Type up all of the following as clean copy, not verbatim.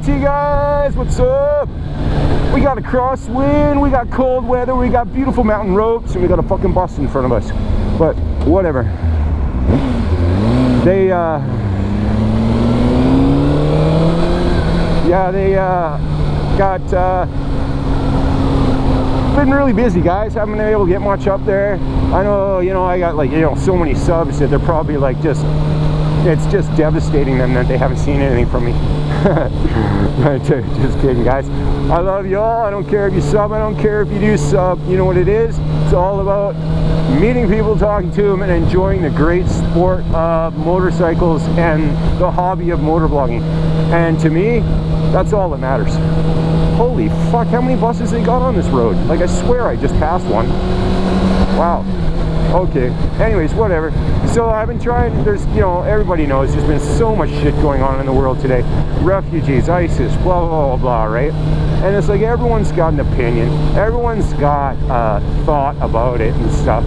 RT guys, what's up? We got a crosswind, we got cold weather, we got beautiful mountain roads, and we got a fucking bus in front of us. But whatever. They been really busy, guys. Haven't been able to get much up there. I know, you know, I got like, you know, so many subs that they're probably like just, it's just devastating them that they haven't seen anything from me. Just kidding, guys. I love you all. I don't care if you sub, I don't care if you do sub. You know what it is? It's all about meeting people, talking to them, and enjoying the great sport of motorcycles and the hobby of motorblogging. And to me, that's all that matters. Holy fuck, how many buses they got on this road? Like, I swear I just passed one. Wow. Okay. Anyways, whatever. So I've been trying, there's, you know, everybody knows there's been so much shit going on in the world today. Refugees, ISIS, blah, blah, blah, blah, right? And it's like everyone's got an opinion. Everyone's got thought about it and stuff.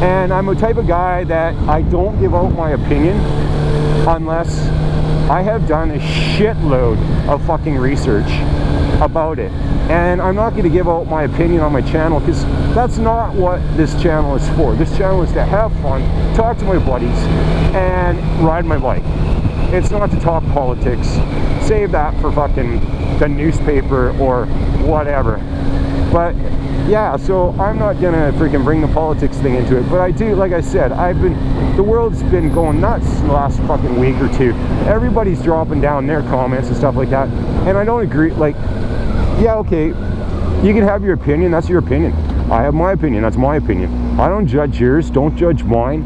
And I'm a type of guy that I don't give out my opinion unless I have done a shitload of fucking research about it. And I'm not going to give out my opinion on my channel because that's not what this channel is for. This channel is to have fun, talk to my buddies, and ride my bike. It's not to talk politics. Save that for fucking the newspaper or whatever. But yeah, so I'm not gonna freaking bring the politics thing into it, but I do, like I said, the world's been going nuts the last fucking week or two. Everybody's dropping down their comments and stuff like that, and I don't agree. Like, yeah, okay, you can have your opinion, that's your opinion. I have my opinion, that's my opinion. I don't judge yours, don't judge mine.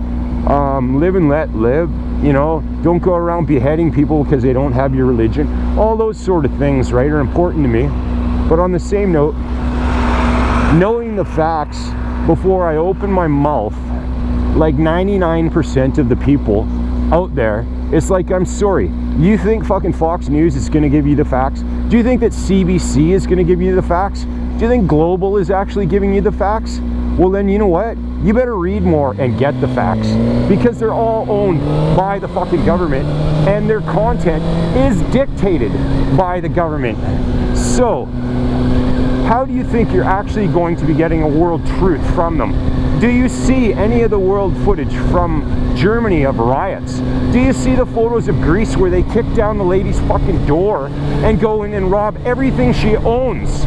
Live and let live, you know, don't go around beheading people because they don't have your religion. All those sort of things, right, are important to me. But on the same note, knowing the facts before I open my mouth, like 99% of the people out there, it's like, I'm sorry, you think fucking Fox News is going to give you the facts? Do you think that CBC is going to give you the facts? Do you think Global is actually giving you the facts? Well then, you know what? You better read more and get the facts, because they're all owned by the fucking government and their content is dictated by the government. So how do you think you're actually going to be getting a world truth from them? Do you see any of the world footage from Germany of riots? Do you see the photos of Greece where they kick down the lady's fucking door and go in and rob everything she owns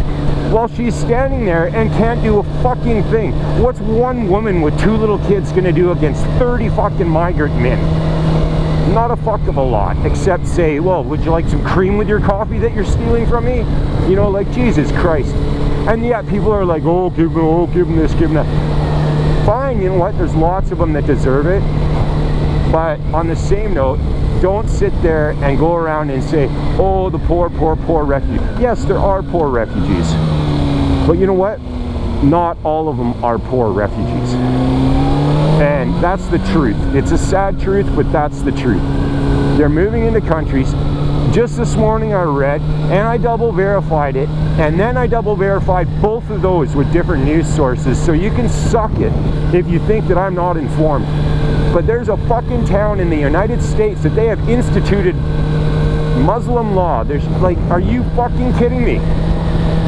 while she's standing there and can't do a fucking thing? What's one woman with 2 little kids gonna do against 30 fucking migrant men? Not a fuck of a lot, except say, well, would you like some cream with your coffee that you're stealing from me? You know, like, Jesus Christ. And yet people are like, oh, give them this, give them that. Fine, you know what, there's lots of them that deserve it. But on the same note, don't sit there and go around and say, oh, the poor, poor, poor refugees. Yes, there are poor refugees. But you know what? Not all of them are poor refugees. And that's the truth. It's a sad truth, but that's the truth. They're moving into countries. Just this morning I read, and I double verified it, and then I double verified both of those with different news sources, so you can suck it if you think that I'm not informed. But there's a fucking town in the United States that they have instituted Muslim law. There's like, are you fucking kidding me?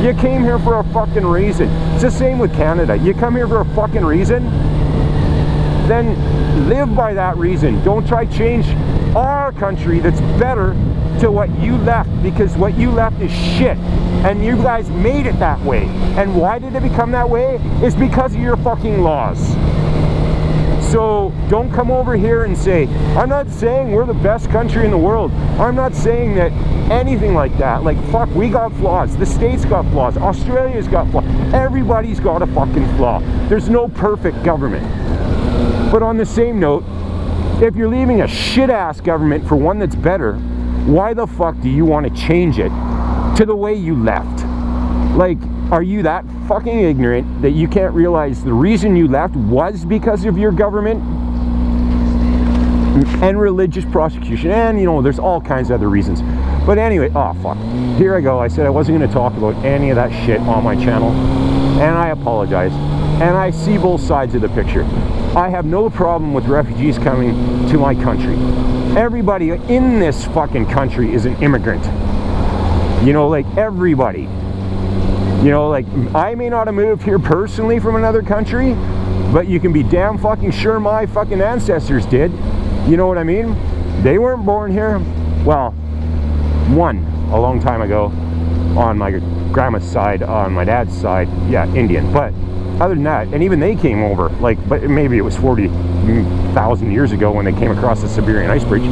You came here for a fucking reason. It's the same with Canada. You come here for a fucking reason, then live by that reason. Don't try to change our country that's better to what you left, because what you left is shit, and you guys made it that way. And why did it become that way? It's because of your fucking laws. So don't come over here and say, I'm not saying we're the best country in the world. I'm not saying that anything like that. Like, fuck, we got flaws. The States got flaws. Australia's got flaws. Everybody's got a fucking flaw. There's no perfect government. But on the same note, if you're leaving a shit-ass government for one that's better, why the fuck do you want to change it to the way you left? Like, are you that fucking ignorant that you can't realize the reason you left was because of your government and religious prosecution? And, you know, there's all kinds of other reasons. But anyway, oh fuck, here I go. I said I wasn't going to talk about any of that shit on my channel, and I apologize. And I see both sides of the picture. I have no problem with refugees coming to my country. Everybody in this fucking country is an immigrant. You know, like everybody. You know, like I may not have moved here personally from another country, but you can be damn fucking sure my fucking ancestors did. You know what I mean? They weren't born here. Well, one a long time ago on my grandma's side, on my dad's side, yeah, Indian. But other than that, and even they came over, like, but maybe it was 40,000 years ago when they came across the Siberian ice bridge,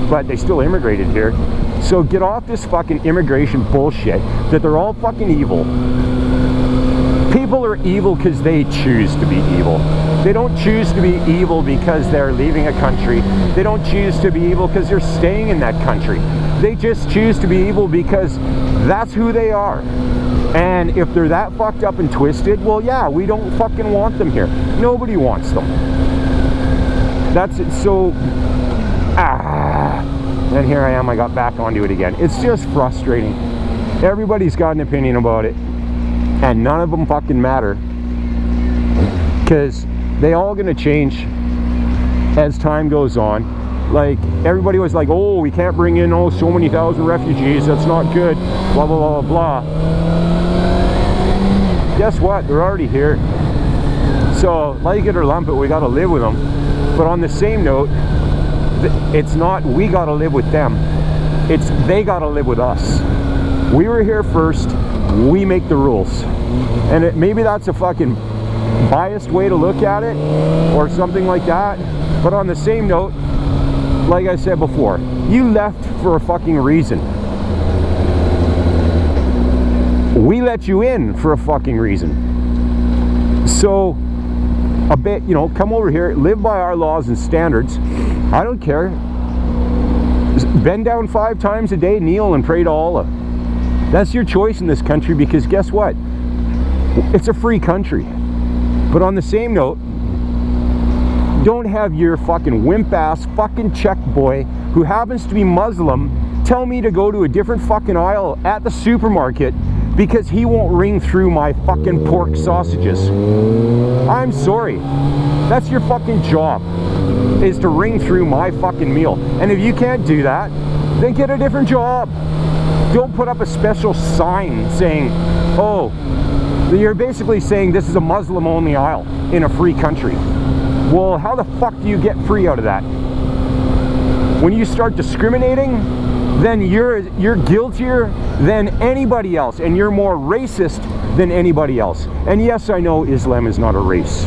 but they still immigrated here. So get off this fucking immigration bullshit that they're all fucking evil. People are evil because they choose to be evil. They don't choose to be evil because they're leaving a country. They don't choose to be evil because they're staying in that country. They just choose to be evil because that's who they are. And if they're that fucked up and twisted, well, yeah, we don't fucking want them here. Nobody wants them. That's it. So, and here I am, I got back onto it again. It's just frustrating. Everybody's got an opinion about it, and none of them fucking matter, because they all gonna change as time goes on. Like, everybody was like, oh, we can't bring in, oh, so many thousand refugees, that's not good, blah, blah, blah, blah. Guess what? They're already here. So, like it or lump it, we gotta live with them. But on the same note, it's not we gotta live with them, it's they gotta live with us. We were here first, we make the rules. And maybe that's a fucking biased way to look at it, or something like that. But on the same note, like I said before, you left for a fucking reason. We let you in for a fucking reason. So, a bit, you know, come over here, live by our laws and standards. I don't care. Bend down 5 times a day, kneel and pray to Allah. That's your choice in this country, because guess what? It's a free country. But on the same note, don't have your fucking wimp ass fucking Czech boy who happens to be Muslim tell me to go to a different fucking aisle at the supermarket because he won't ring through my fucking pork sausages. I'm sorry. That's your fucking job, is to ring through my fucking meal. And if you can't do that, then get a different job. Don't put up a special sign saying, oh, you're basically saying this is a Muslim-only aisle in a free country. Well, how the fuck do you get free out of that? When you start discriminating, then you're guiltier than anybody else, and you're more racist than anybody else. And yes, I know Islam is not a race,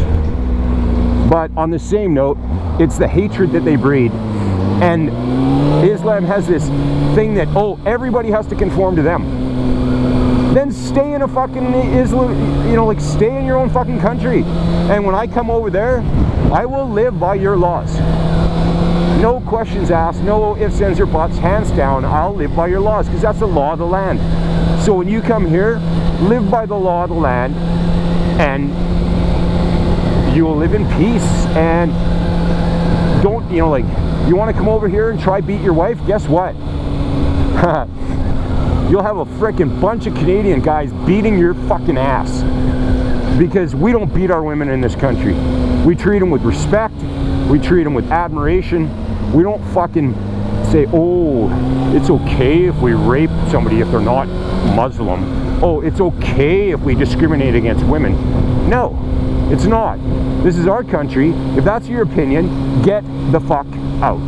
but on the same note, it's the hatred that they breed. And Islam has this thing that, oh, everybody has to conform to them. Then stay in a fucking Islam, you know, like, stay in your own fucking country. And when I come over there, I will live by your laws. No questions asked, no ifs, ands, or buts, hands down, I'll live by your laws, because that's the law of the land. So when you come here, live by the law of the land, and you will live in peace. And don't, you know, like, you want to come over here and try beat your wife? Guess what? You'll have a frickin' bunch of Canadian guys beating your fucking ass, because we don't beat our women in this country. We treat them with respect. We treat them with admiration. We don't fucking say, oh, it's okay if we rape somebody if they're not Muslim. Oh, it's okay if we discriminate against women. No, it's not. This is our country. If that's your opinion, get the fuck out.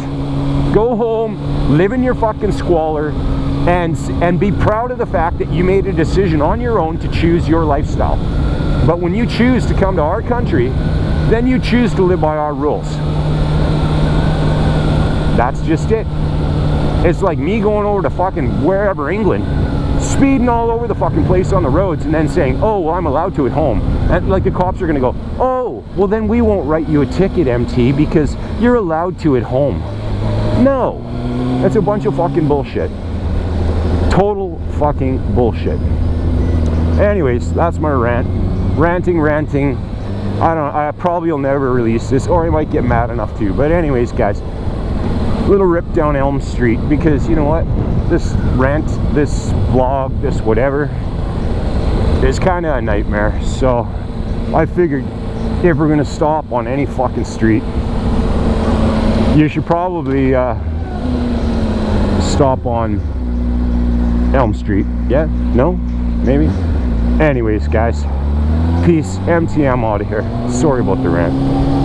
Go home, live in your fucking squalor, and be proud of the fact that you made a decision on your own to choose your lifestyle. But when you choose to come to our country, then you choose to live by our rules. That's just it. It's like me going over to fucking wherever, England, speeding all over the fucking place on the roads, and then saying, oh, well, I'm allowed to at home. And like the cops are gonna go, oh, well then we won't write you a ticket, MT, because you're allowed to at home. No, that's a bunch of fucking bullshit. Total fucking bullshit. Anyways, that's my rant. Ranting. I probably will never release this, or I might get mad enough to. But anyways, guys, little rip down Elm Street, because you know what? This rant, this vlog, this whatever, is kind of a nightmare. So I figured if we're gonna stop on any fucking street, you should probably stop on Elm Street. Yeah? No? Maybe? Anyways, guys. Peace. MTM out of here. Sorry about the rant.